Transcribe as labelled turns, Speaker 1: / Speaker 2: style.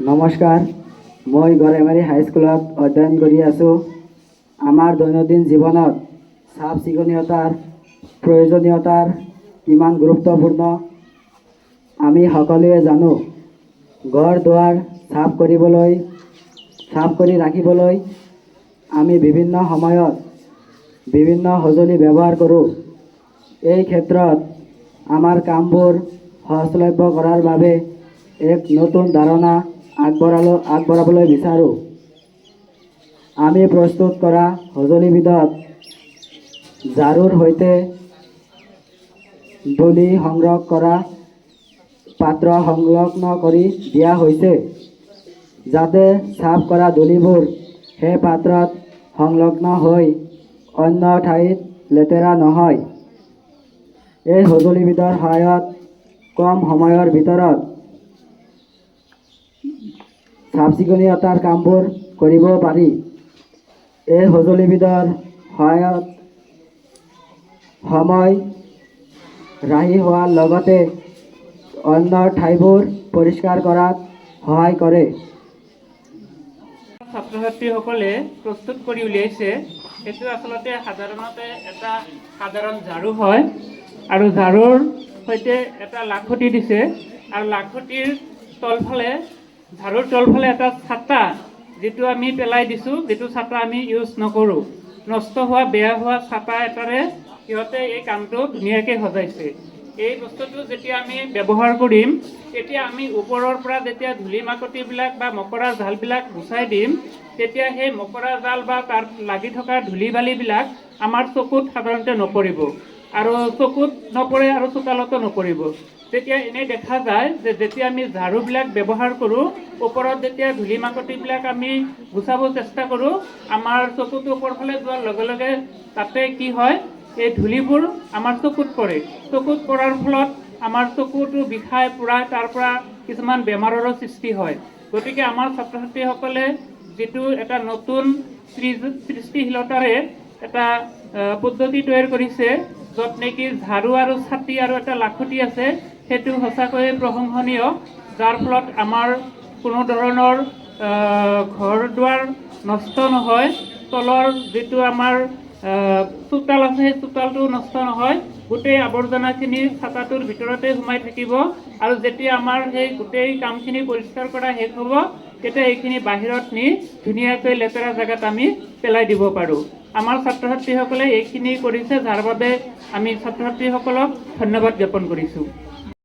Speaker 1: নমস্কাৰ, মই গড়েমাৰী হাইস্কুলত অধ্যয়ন কৰি আছোঁ। আমাৰ দৈনন্দিন জীৱনত চাফ চিকুণতাৰ প্ৰয়োজনীয়তাৰ কিমান গুৰুত্বপূৰ্ণ আমি সকলোৱে জানো। ঘৰ দুৱাৰ চাফ কৰি ৰাখিবলৈ আমি বিভিন্ন সময়ত বিভিন্ন সঁজুলি ব্যৱহাৰ কৰোঁ। এই ক্ষেত্ৰত আমাৰ কামবোৰ সহজলভ্য কৰাৰ বাবে এক নতুন ধাৰণা আগবঢ়াবলৈ বিচাৰোঁ। আমি প্ৰস্তুত কৰা সঁজুলিৰ ভিতৰত ঝাৰুৰ সৈতে ধূলি সংগ্ৰহ কৰা পাত্ৰ সংলগ্ন কৰি দিয়া হৈছে, যাতে চাফ কৰা ধূলিবোৰ সেই পাত্ৰত সংলগ্ন হৈ অন্য ঠাইত লেতেৰা নহয়। এই সঁজুলিবিধৰ সহায়ত কম সময়ৰ ভিতৰত চাফ চিকুণতাৰ কামবোৰ কৰিব পাৰি। এই সঁজুলিবিধৰ সহায়ত সময় ৰাহি হোৱাৰ লগতে অন্য ঠাইবোৰ পৰিষ্কাৰ কৰাত সহায় কৰে।
Speaker 2: ছাত্ৰ ছাত্ৰীসকলে প্ৰস্তুত কৰি উলিয়াইছে, সেইটো আচলতে সাধাৰণতে এটা সাধাৰণ ঝাৰু হয় আৰু ঝাৰুৰ সৈতে এটা লাখুটি দিছে আৰু লাখুটিৰ তলফালে ঝাৰুৰ তলফালে এটা ছাটা, যিটো আমি পেলাই দিছোঁ, যিটো ছাটা আমি ইউজ নকৰোঁ। নষ্ট হোৱা বেয়া হোৱা ছাটা এটাৰে সিহঁতে এই কামটো ধুনীয়াকৈ সজাইছে। এই বস্তুটো যেতিয়া আমি ব্যৱহাৰ কৰিম, তেতিয়া আমি ওপৰৰ পৰা যেতিয়া ধূলি মাকতিবিলাক বা মকৰা জালবিলাক গুচাই দিম, তেতিয়া সেই মকৰা জাল বা তাত লাগি থকা ধূলি বালিবিলাক আমাৰ চকুত সাধাৰণতে নপৰিব আৰু চকুত নপৰে আৰু চোতালতো নপৰিব। তেতিয়া এনেই দেখা যায় যে যেতিয়া আমি ঝাৰুবিলাক ব্যৱহাৰ কৰোঁ, ওপৰত যেতিয়া ধূলি মাকতিবিলাক আমি গুচাব চেষ্টা কৰোঁ, আমাৰ চকুটো ওপৰফালে যোৱাৰ লগে লগে তাতে কি হয়, এই ধূলিবোৰ আমাৰ চকুত পৰে। চকুত পৰাৰ ফলত আমাৰ চকুটো বিষাই পুৰাই, তাৰ পৰা কিছুমান বেমাৰৰো সৃষ্টি হয়। গতিকে আমাৰ ছাত্ৰ ছাত্ৰীসকলে যিটো এটা নতুন সৃষ্টিশীলতাৰে এটা পদ্ধতি তৈয়াৰ কৰিছে, য'ত নেকি ঝাৰু আৰু ছাতি আৰু এটা লাখুটি আছে, সেইটো সঁচাকৈয়ে প্ৰশংসনীয়। যাৰ ফলত আমাৰ কোনো ধৰণৰ ঘৰ দুৱাৰ নষ্ট নহয়, তলৰ যিটো আমাৰ চোতাল আছে সেই চোতালটো নষ্ট নহয়, গোটেই আৱৰ্জনাখিনি ছাতাটোৰ ভিতৰতে সোমাই থাকিব আৰু যেতিয়া আমাৰ সেই গোটেই কামখিনি পৰিষ্কাৰ কৰা শেষ হ'ব, তেতিয়া এইখিনি বাহিৰত নি ধুনীয়াকৈ লেতেৰা জেগাত আমি পেলাই দিব পাৰোঁ। আমাৰ ছাত্ৰ ছাত্ৰীসকলে এইখিনি কৰিছে, যাৰ বাবে আমি ছাত্ৰ ছাত্ৰীসকলক ধন্যবাদ জ্ঞাপন কৰিছোঁ।